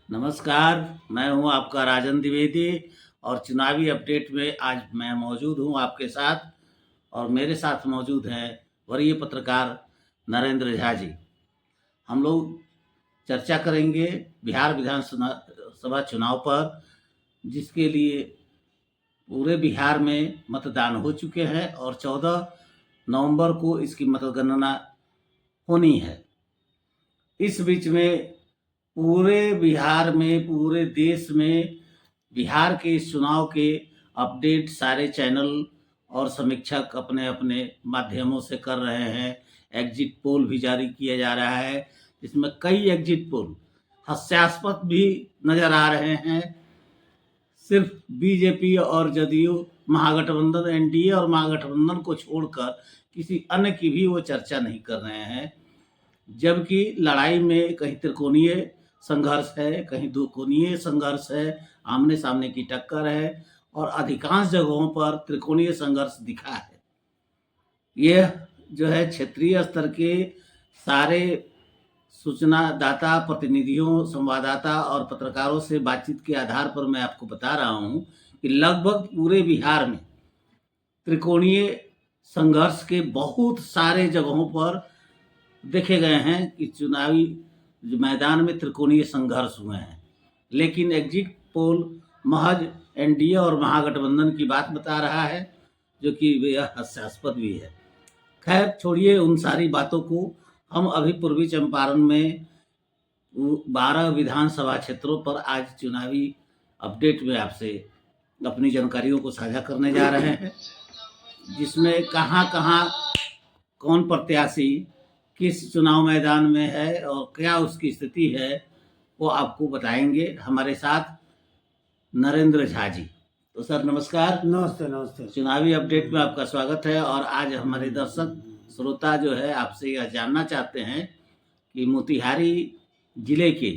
नमस्कार, मैं हूं आपका राजन द्विवेदी और चुनावी अपडेट में आज मैं मौजूद हूं आपके साथ। और मेरे साथ मौजूद हैं वरीय पत्रकार नरेंद्र झा जी। हम लोग चर्चा करेंगे बिहार विधानसभा चुनाव पर, जिसके लिए पूरे बिहार में मतदान हो चुके हैं और 14 नवंबर को इसकी मतगणना होनी है। इस बीच में पूरे बिहार में, पूरे देश में बिहार के इस चुनाव के अपडेट सारे चैनल और समीक्षक अपने अपने माध्यमों से कर रहे हैं। एग्जिट पोल भी जारी किया जा रहा है, जिसमें कई एग्जिट पोल हास्यास्पद भी नजर आ रहे हैं। सिर्फ बीजेपी और जदयू महागठबंधन, एनडीए और महागठबंधन को छोड़कर किसी अन्य की भी वो चर्चा नहीं कर रहे हैं। जबकि लड़ाई में कहीं त्रिकोणीय संघर्ष है, कहीं दो कोणीय संघर्ष है, आमने सामने की टक्कर है और अधिकांश जगहों पर त्रिकोणीय संघर्ष दिखा है। यह जो है क्षेत्रीय स्तर के सारे सूचनादाता, प्रतिनिधियों, संवाददाता और पत्रकारों से बातचीत के आधार पर मैं आपको बता रहा हूं कि लगभग पूरे बिहार में त्रिकोणीय संघर्ष के बहुत सारे जगहों पर देखे गए हैं कि चुनावी मैदान में त्रिकोणीय संघर्ष हुए हैं। लेकिन एग्जिट पोल महज एनडीए और महागठबंधन की बात बता रहा है, जो कि बेहद हास्यास्पद भी है। खैर छोड़िए उन सारी बातों को। हम अभी पूर्वी चंपारण में 12 विधानसभा क्षेत्रों पर आज चुनावी अपडेट में आपसे अपनी जानकारियों को साझा करने जा रहे हैं, जिसमें कहाँ कहाँ कौन प्रत्याशी किस चुनाव मैदान में है और क्या उसकी स्थिति है, वो आपको बताएंगे हमारे साथ नरेंद्र झा जी। तो सर नमस्कार। नमस्ते नमस्ते। चुनावी अपडेट में आपका स्वागत है। और आज हमारे दर्शक श्रोता जो है आपसे यह जानना चाहते हैं कि मोतिहारी जिले के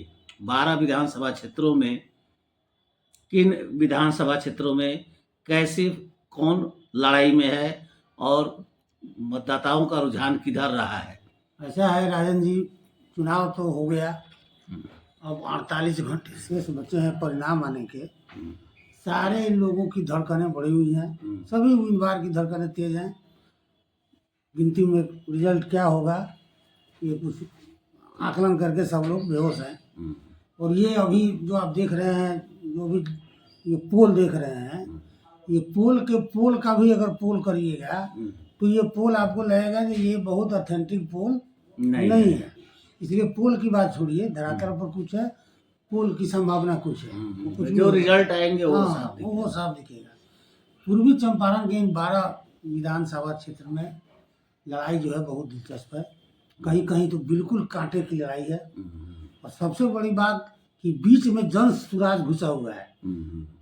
12 विधानसभा क्षेत्रों में किन विधानसभा क्षेत्रों में कैसे कौन लड़ाई में है और मतदाताओं का रुझान किधर रहा है। ऐसा है राजन जी, चुनाव तो हो गया, अब 48 घंटे शेष बचे हैं परिणाम आने के। सारे लोगों की धड़कनें बढ़ी हुई हैं, सभी उम्मीदवार की धड़कनें तेज हैं। गिनती में रिजल्ट क्या होगा ये कुछ आकलन करके सब लोग बेहोश हैं। और ये अभी जो आप देख रहे हैं, जो भी ये पोल देख रहे हैं, ये पोल का भी अगर पोल करिएगा तो ये पोल आपको लगेगा कि ये बहुत ऑथेंटिक पोल नहीं है। इसलिए पोल की बात छोड़िए, धरातल पर कुछ है, पोल की संभावना कुछ है। कुछ जो रिजल्ट आएंगे वो साफ दिखेगा। पूर्वी चंपारण के इन 12 विधानसभा क्षेत्र में लड़ाई जो है बहुत दिलचस्प है। कहीं कहीं तो बिल्कुल कांटे की लड़ाई है। और सबसे बड़ी बात कि बीच में जन सुराज घुसा हुआ है।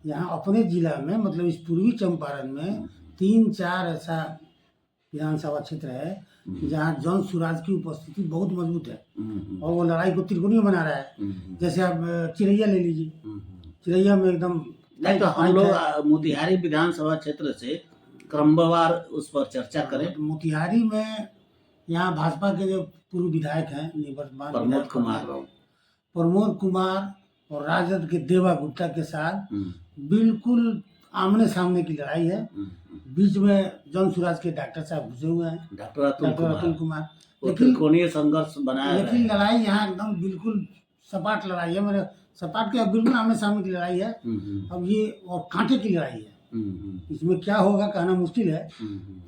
यहाँ अपने जिला में, मतलब इस पूर्वी चंपारण में 3-4 ऐसा विधानसभा क्षेत्र है जहाँ जन सुराज की उपस्थिति बहुत मजबूत है और वो लड़ाई को त्रिकोणीय बना रहा है। जैसे आप चिरैया ले लीजिए, चिरैया में एकदम नहीं। तो हम लोग मोतिहारी विधानसभा क्षेत्र से क्रमवार उस पर चर्चा करें। मोतिहारी में यहाँ भाजपा के जो पूर्व विधायक हैं निवर्तमान प्रमोद कुमार और राजद के देवा गुप्ता के साथ बिल्कुल आमने सामने की लड़ाई है। बीच में जन सुराज के डॉक्टर साहब घुसे हुए हैं, डॉक्टर अतुल कुमार। लेकिन कोणीय संघर्ष बनाया, लेकिन लड़ाई यहाँ एकदम बिल्कुल सपाट लड़ाई है। मेरे सपाट के बिल्कुल आमने सामने की लड़ाई है। अब ये और कांटे की लड़ाई है। इसमें क्या होगा कहना मुश्किल है।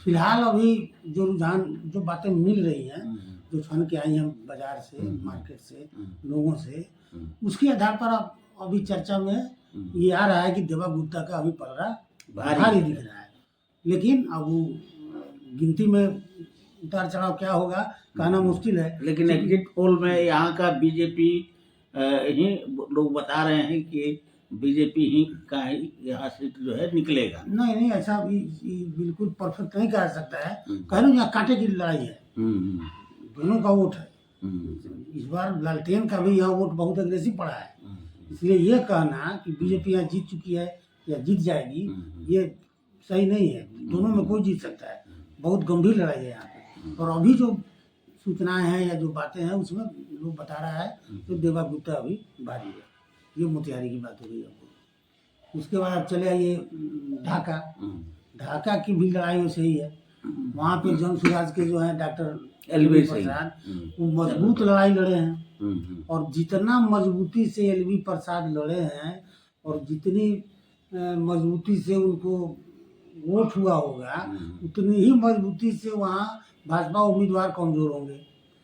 फिलहाल अभी जो रुझान, जो बातें मिल रही हैं, जो छन के आई हैं बाजार से, मार्केट से, लोगों से, उसके आधार पर अब अभी चर्चा में ये आ रहा है कि देवा गुप्ता का अभी पलड़ा भारी दिख रहा है। लेकिन अब वो गिनती में उतार चढ़ाव क्या होगा कहना मुश्किल है। लेकिन एग्जिट पोल में यहाँ का बीजेपी ही लोग बता रहे हैं कि बीजेपी ही का ही यहाँ सीट जो है निकलेगा। नहीं, ऐसा बिल्कुल परफेक्ट नहीं कह सकता है। कह रहे यहाँ कांटे की लड़ाई है, दोनों का वोट है। इस बार लालटेन का भी यहाँ वोट बहुत अग्रेसिव पड़ा है। इसलिए ये कहना कि बीजेपी यहाँ जीत चुकी है या जीत जाएगी, ये सही नहीं है। दोनों में कोई जीत सकता है। बहुत गंभीर लड़ाई है यहाँ पे। और अभी जो सूचनाएं हैं या जो बातें हैं उसमें लोग बता रहा है तो देवा गुप्ता अभी भारी है। ये मोतिहारी की बात हो गई आपको। उसके बाद आप चले आइए ढाका। ढाका की भी लड़ाई वैसे ही है। वहाँ पे जन सुराज के जो है डॉक्टर एलवी प्रसाद, वो मजबूत लड़ाई लड़े हैं। और जितना मजबूती से एलवी प्रसाद लड़े हैं और जितनी मजबूती से उनको वोट हुआ होगा, उतनी ही मजबूती से वहाँ भाजपा उम्मीदवार कमजोर होंगे।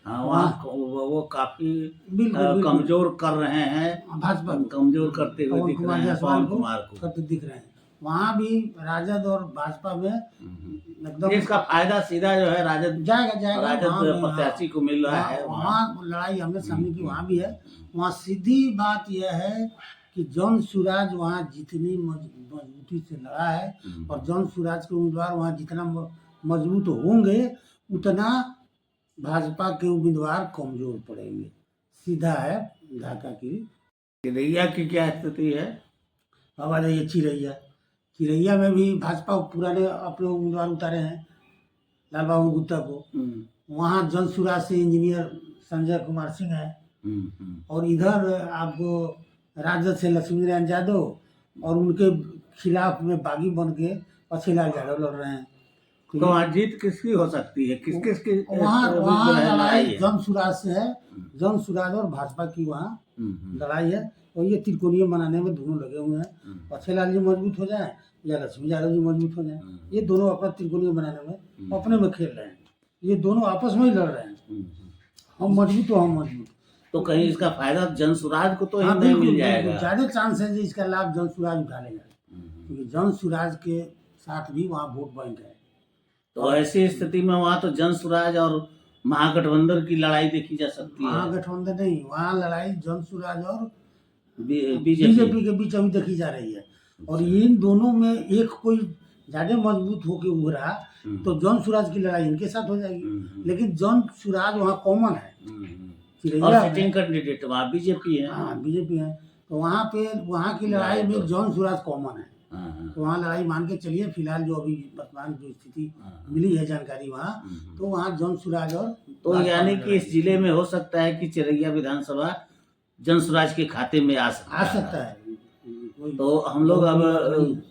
हाँ, वहाँ वो काफी बिल्कुल कमजोर कर रहे हैं, भाजपा को, कमजोर करते हुए दिख रहे हैं पवन कुमार को करते दिख रहे हैं। वहाँ भी राजद और भाजपा में एकदम इसका फायदा सीधा जो है राजद जाएगा राजद प्रत्याशी को मिल रहा है। वहाँ लड़ाई हमने सामने की वहाँ भी है। वहाँ सीधी बात यह है कि जन सुराज वहाँ जितनी मजबूती से लड़ा है और जन सुराज के उम्मीदवार वहाँ जितना मजबूत होंगे, उतना भाजपा के उम्मीदवार कमजोर पड़ेंगे। सीधा है ढाका की। चिरैया की क्या स्थिति है? अब आ जाइए चिरैया। चिरैया में भी भाजपा पुराने अपने उम्मीदवार उतारे हैं, लाल बाबू गुप्ता को। वहाँ जन सुराज से इंजीनियर संजय कुमार सिंह है और इधर आपको राजद से लक्ष्मी नारायण यादव और उनके खिलाफ में बागी बन के पछीलाल यादव लड़ रहे हैं। तो वहाँ जीत किसकी हो सकती है? किस किस की वहाँ लड़ाई जन सुराज से है। जन सुराज और भाजपा की वहाँ लड़ाई है और ये त्रिकोणीय बनाने में दोनों लगे हुए हैं। पछीलाल जी मजबूत हो जाए या लक्ष्मी यादव जी मजबूत हो जाए, ये दोनों अपना त्रिकोणीय बनाने में अपने में खेल रहे हैं। ये दोनों आपस में ही लड़ रहे हैं, हम मजबूत तो हम मजबूत। तो कहीं इसका फायदा जन सुराज को तो ही नहीं मिल जाएगा? ज्यादा चांस है इसका लाभ जन सुराज उठा लेगा, क्योंकि जन सुराज के साथ भी वहाँ वोट बैंक है। तो ऐसी स्थिति में वहाँ तो जन सुराज और महागठबंधन की लड़ाई देखी जा सकती है। महागठबंधन नहीं, वहाँ लड़ाई जन सुराज और बीजेपी के बीच अभी देखी जा रही है। और इन दोनों में एक कोई ज्यादा मजबूत होके उभरा तो जन सुराज की लड़ाई इनके साथ हो जाएगी। लेकिन जन सुराज वहाँ कॉमन है, और सिटिंग कैंडिडेट वहाँ बीजेपी है। हाँ बीजेपी है, तो वहाँ पे वहाँ की लड़ाई में जन सुराज कॉमन है। तो वहाँ लड़ाई मान के चलिए फिलहाल जो अभी वर्तमान जो स्थिति मिली है जानकारी वहाँ, तो वहाँ जन सुराज और तो यानी कि इस जिले में हो सकता है कि चिरैया विधानसभा जन सुराज के खाते में आ सकता है। तो हम लोग अब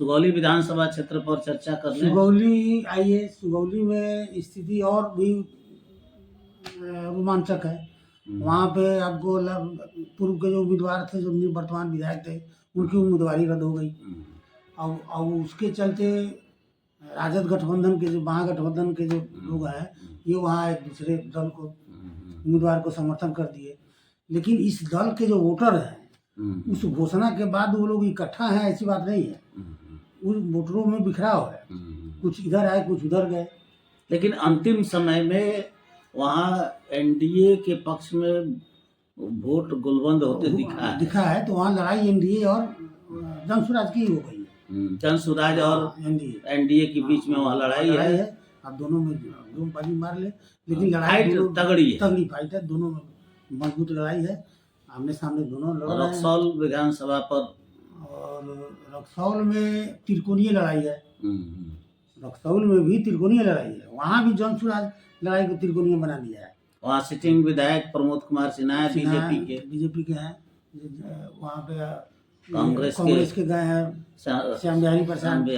सुगौली विधानसभा क्षेत्र पर चर्चा कर रहे हैं। सुगौली आइए, सुगौली में स्थिति और भी रोमांचक है। वहाँ पे आपको पूर्व के जो उम्मीदवार थे, जो वर्तमान विधायक थे, उनकी उम्मीदवारी रद्द हो गई। अब उसके चलते राजद गठबंधन के जो महागठबंधन के जो लोग हैं, ये वहाँ एक दूसरे दल को उम्मीदवार को समर्थन कर दिए। लेकिन इस दल के जो वोटर हैं, उस घोषणा के बाद वो लोग इकट्ठा हैं ऐसी बात नहीं है। उस वोटरों में बिखराव है, कुछ इधर आए कुछ उधर गए। लेकिन अंतिम समय में वहाँ एनडीए के पक्ष में वोट गुलबंद होते दिखा है। तो वहाँ लड़ाई एनडीए और जन सुराज की हो गई है। जन सुराज और एनडीए के बीच में वहाँ लड़ाई है। अब दोनों में दो बाजी मार ले, लेकिन लड़ाई तगड़ी फाइट है। दोनों में मजबूत लड़ाई है, आमने सामने दोनों लड़ रहे हैं। रक्सौल विधानसभा पर और रक्सौल में त्रिकोणीय लड़ाई है। रक्सौल में भी त्रिकोणीय लड़ाई है, वहाँ भी जन सुराज लड़ाई को त्रिकोणीय बना दिया है। वहाँ सिटिंग विधायक प्रमोद कुमार सिन्हा है, बीजेपी के हैं। वहाँ पे कांग्रेस के गए हैं श्याम बिहारी प्रसाद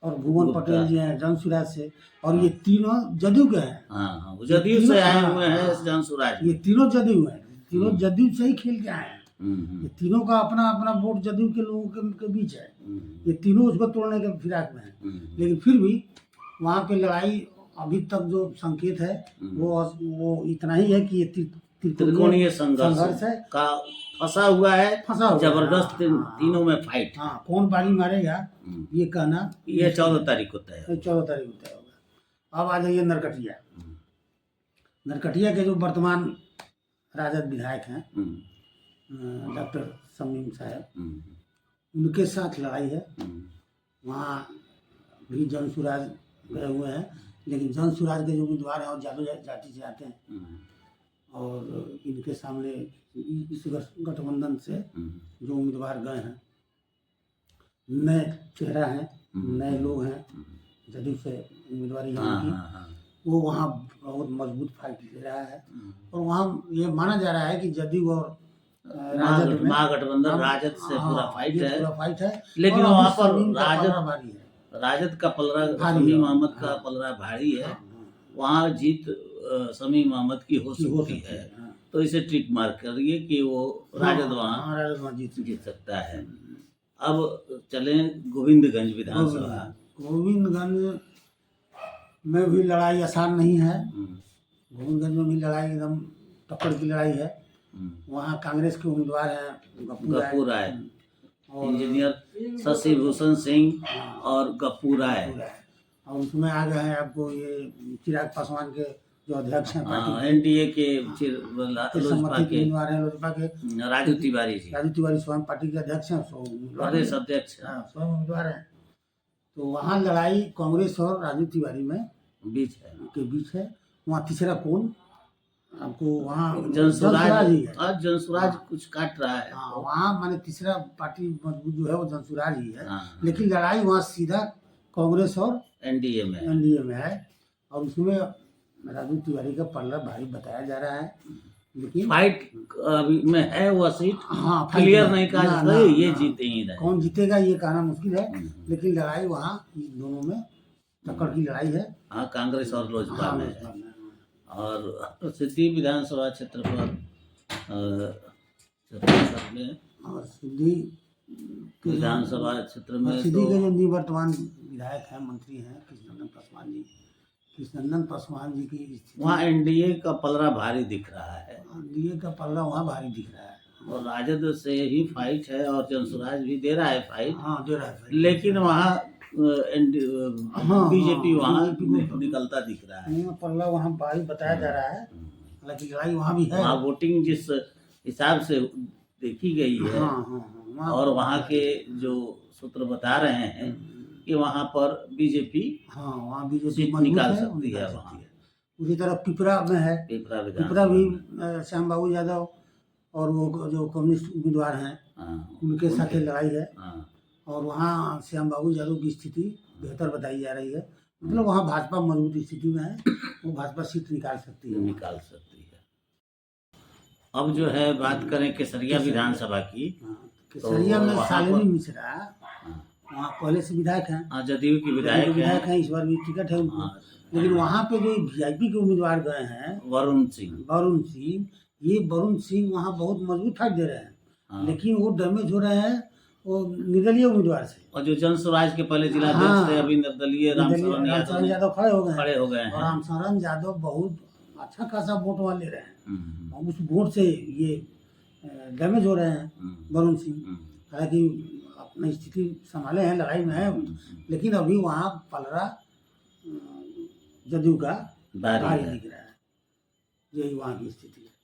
और भुवन पटेल जी हैं जन सुराज से। और ये तीनों जदयू के हैं। हाँ, जदयू से आए हुए हैं जन सुराज। ये तीनों जदयू हैं, तीनों जदयू से ही खेल के आए हैं। ये तीनों का अपना अपना वोट जदयू के लोगों के बीच है। ये तीनों उसको तोड़ने के फिराक में है। लेकिन फिर भी वहाँ पे लड़ाई अभी तक जो संकेत है वो इतना ही है कि ये त्रिकोणीय संघर्ष है का फंसा हुआ है जबरदस्त। तीनों में फाइट। हाँ, कौन बाजी मारेगा ये कहना, ये 14 तारीख को तय है। 14 तारीख को तय होगा। अब आ जाइए नरकटिया। नरकटिया के जो वर्तमान राजद विधायक हैं डॉक्टर शमीम साहब, उनके साथ लड़ाई है। वहाँ भी जन सुराज गए हुए हैं, लेकिन जन सुराज के जो उम्मीदवार हैं और जादू जाति से आते हैं और इनके सामने इस गठबंधन से जो उम्मीदवार गए हैं, नए चेहरा हैं, नए लोग हैं, जदयू से उम्मीदवारी है वो वहाँ बहुत मजबूत फाइट दे रहा है। और वहाँ ये माना जा रहा है कि जदयू और राजद में। महागठबंधन हम- राजद से पूरा हाँ, फाइट ये है, पूरा फाइट है। लेकिन और अभी वहाँ पर समीम का राजद पलड़ा भारी है। राजद का पलड़ा भारी समीम है, अहमद का हाँ। पलड़ा भारी है। हाँ, हाँ, वहाँ जीत समीम अहमद की हो की हो सकती सकती है, है, हाँ। तो इसे ट्रिक मार करिए कि वो राजद वहाँ हाँ, राजद वहाँ जीत जीत सकता है। अब चलें गोविंदगंज विधानसभा। गोविंदगंज में भी लड़ाई आसान नहीं है। हम्म, गोविंदगंज में भी लड़ाई एकदम टक्कर की लड़ाई है। हम्म। वहाँ कांग्रेस के उम्मीदवार हैं गप्पू राय, और इंजीनियर शशि भूषण सिंह हाँ, और गप्पू राय। गप्पू राय। और उसमें आ गए हैं आपको ये चिराग पासवान के जो अध्यक्ष हैं पार्टी के, एनडीए के के लोजपा समर्थित के उम्मीदवार हैं लोजपा के। राजू तिवारी जी राजू तिवारी स्वयं पार्टी के अध्यक्ष हैं, सो उम्मीदवार प्रदेश हैं। अध्यक्ष हाँ, स्वयं उम्मीदवार हैं। तो वहाँ लड़ाई कांग्रेस और राजू तिवारी में बीच है। के बीच है। वहाँ तीसरा कौन आपको वहाँ जनसुराज ही है। आज जनसुराज कुछ काट रहा है। हाँ, वहाँ माने तीसरा पार्टी मजबूत जो है वो जनसुराज ही है। हाँ, लेकिन लड़ाई वहाँ सीधा कांग्रेस और एनडीए में। एनडीए में है। और उसमें राजू तिवारी का पलड़ा भारी बताया जा रहा है। लेकिन फाइट अभी में है वह सीट, हाँ, फाइट क्लियर में- नहीं कहा ना- जा ना- सकता ये ना। जीते ही रहे। कौन जीतेगा ये कहना मुश्किल है। हम्म। लेकिन लड़ाई वहाँ इन दोनों में टक्कर की लड़ाई है। हाँ, कांग्रेस और लोजपा हाँ, में लोजपा है। में। और सिद्धि विधानसभा क्षेत्र पर छत्तीसगढ़ में और सिद्धि के जो- विधानसभा क्षेत्र में सिद्धि तो के जो निवर्तमान विधायक हैं, मंत्री हैं कृष्णनंदन पासवान जी। कृष्णनंदन पासवान जी की स्थिति वहाँ एनडीए का पलड़ा भारी दिख रहा है एनडीए का पलड़ा वहाँ भारी दिख रहा है। और राजद से ही फाइट है और जनसुराज भी दे रहा है फाइट, हाँ, दे रहा है। लेकिन वहाँ हाँ, बीजेपी हाँ, वहाँ BJP को- निकलता दिख रहा है। पल्ला वहाँ भारी बताया जा रहा है। हालांकि लड़ाई वहाँ भी है। वहाँ वोटिंग जिस हिसाब से देखी गई है हाँ, हाँ, हाँ, और वहाँ के जो सूत्र बता रहे हैं कि वहाँ पर बीजेपी हाँ, वहाँ बीजेपी सीट मजबूत निकाल है, सकती निकाल है सकती वहाँ। है। उसी तरह पिपरा में है। पिपरा पिपरा भी विधानसभा श्याम बाबू यादव और वो जो कम्युनिस्ट उम्मीदवार हैं हाँ, उनके साथ लड़ाई है। हाँ, और वहाँ श्याम बाबू यादव की स्थिति बेहतर बताई जा रही है। मतलब वहाँ भाजपा मजबूत स्थिति में है, वो भाजपा सीट निकाल सकती है। निकाल सकती है। अब जो है बात करें केसरिया विधानसभा की, हाँ, केसरिया में वहाँ शालिनी पर- मिश्रा वहाँ पहले से विधायक हैं। हाँ, जदयू की विधायक है। इस बार भी टिकट है उनको। हाँ, लेकिन वहाँ पे जो वीआईपी के उम्मीदवार गए हैं वरुण सिंह। वरुण सिंह, ये वरुण सिंह वहाँ बहुत मजबूत फाइट दे रहे हैं। हाँ, लेकिन वो डैमेज हो रहे हैं वो निर्दलीय उम्मीदवार से। और जो जनसुराज के पहले जिलाध्यक्ष हाँ, थे अभी निर्दलीय रामचरण यादव खड़े हो गए हैं। खड़े हो गए और हैं। रामचरण यादव बहुत अच्छा खासा वोट वहाँ ले रहे हैं। हम्म, और उस वोट से ये डैमेज हो रहे हैं हम्म, वरुण सिंह। हम्म, हालांकि अपनी स्थिति संभाले हैं, लड़ाई में है। लेकिन अभी वहाँ पलड़ा जदयू का भारी भारी है। दिख रहा है। यही वहाँ की स्थिति है।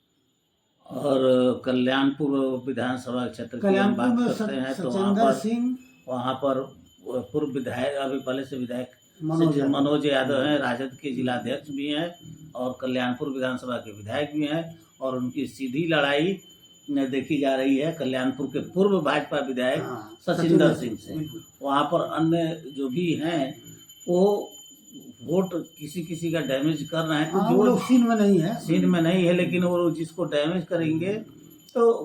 और कल्याणपुर विधानसभा क्षेत्र की हम कल्याणपुर बात में करते हैं तो सचिंदर सिंह वहाँ पर पूर्व विधायक अभी पहले से विधायक मनोज मनोज यादव हैं, राजद के जिलाध्यक्ष भी हैं और कल्याणपुर विधानसभा के विधायक भी हैं और उनकी सीधी लड़ाई देखी जा रही है कल्याणपुर के पूर्व भाजपा विधायक हाँ, सचिंदर सिंह से। बिल्कुल। वहाँ पर अन्य जो भी हैं वो वोट किसी किसी का डैमेज कर रहे हैं, हाँ, तो वो जो लोग सीन में नहीं है। सीन में नहीं है, लेकिन वो जिसको डैमेज करेंगे तो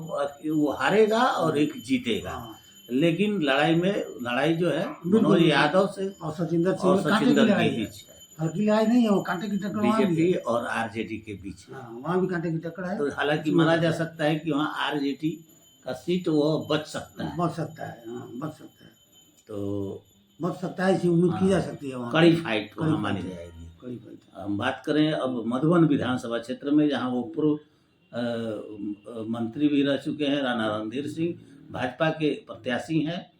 वो हारेगा और एक जीतेगा। हाँ, लेकिन लड़ाई जो है मनोज यादव से और सचिंदर और सिंह कांटे की सचिंदर लड़ाई के है। बीच है, हल्की लड़ाई नहीं है, वो कांटे की टक्कर वहाँ भी बीजेपी है। और आरजेडी के बीच है। हाँ, वहाँ भी कांटे की टक्कर है। तो हालांकि माना जा सकता है कि वहाँ आरजेडी का सीट वो बच सकता है, बच सकता है। हाँ, बच सकता है। तो बच सकता है, ऐसी उम्मीद की जा हाँ, सकती है। वहाँ कड़ी फाइट कड़ी वहाँ मानी फाइट है। जाएगी। कड़ी फाइट है। हम बात करें अब मधुबन विधानसभा क्षेत्र में, जहाँ वो पूर्व मंत्री भी रह चुके हैं राणा रणधीर सिंह, भाजपा के प्रत्याशी हैं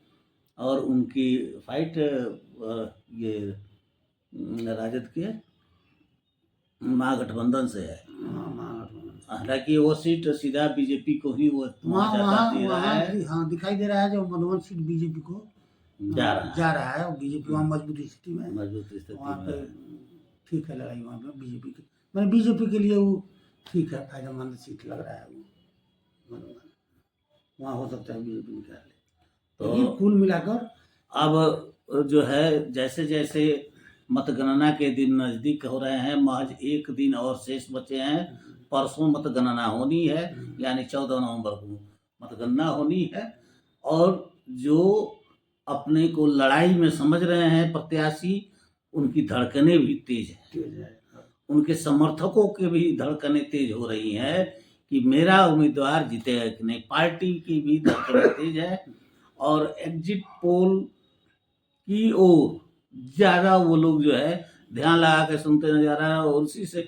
और उनकी फाइट ये राजद के महागठबंधन से है। हाँ, महागठबंधन। हालांकि वो सीट सीधा बीजेपी को ही वो वहाँ जाता वहाँ दे रहा वहाँ है, हाँ दिखाई दे रहा है जो मधुबन सीट बीजेपी को जा रहा है और बीजेपी वहाँ मजबूत स्थिति में है। मजबूत स्थिति वहाँ पे में। ठीक है लड़ाई वहाँ पे बीजेपी की। मैंने बीजेपी के लिए वो ठीक है, फायदेमंद सीट लग रहा है वो मधुबन। वहाँ हो सकता है बीजेपी निकाल ले। तो लेकिन कुल मिलाकर अब जो है जैसे जैसे मतगणना के दिन नज़दीक हो रहे हैं, महज एक दिन और शेष बचे हैं। परसों मतगणना होनी है, यानी 14 नवंबर को मतगणना होनी है। और जो अपने को लड़ाई में समझ रहे हैं प्रत्याशी, उनकी धड़कनें भी तेज हैं, उनके समर्थकों की भी धड़कनें तेज हो रही हैं कि मेरा उम्मीदवार जीतेगा कि नहीं। पार्टी की भी धड़कनें तेज है और एग्जिट पोल की ओर ज़्यादा वो लोग जो है ध्यान लगा के सुनते नजर आ रहे हैं और उसी से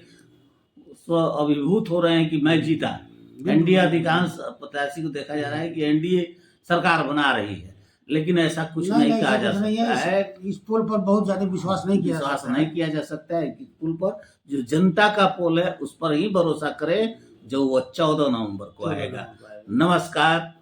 स्व अभिभूत हो रहे हैं कि मैं जीता। एनडीए अधिकांश प्रत्याशी को देखा जा रहा है कि एनडीए सरकार बना रही है, लेकिन ऐसा कुछ नहीं कहा ऐसा जा कुछ नहीं सकता है। इस पोल पर बहुत ज्यादा विश्वास नहीं किया विश्वास जाता नहीं है। किया जा सकता है कि पोल पर, जो जनता का पोल है उस पर ही भरोसा करें, जो वो 14 नवंबर को आएगा। नमस्कार।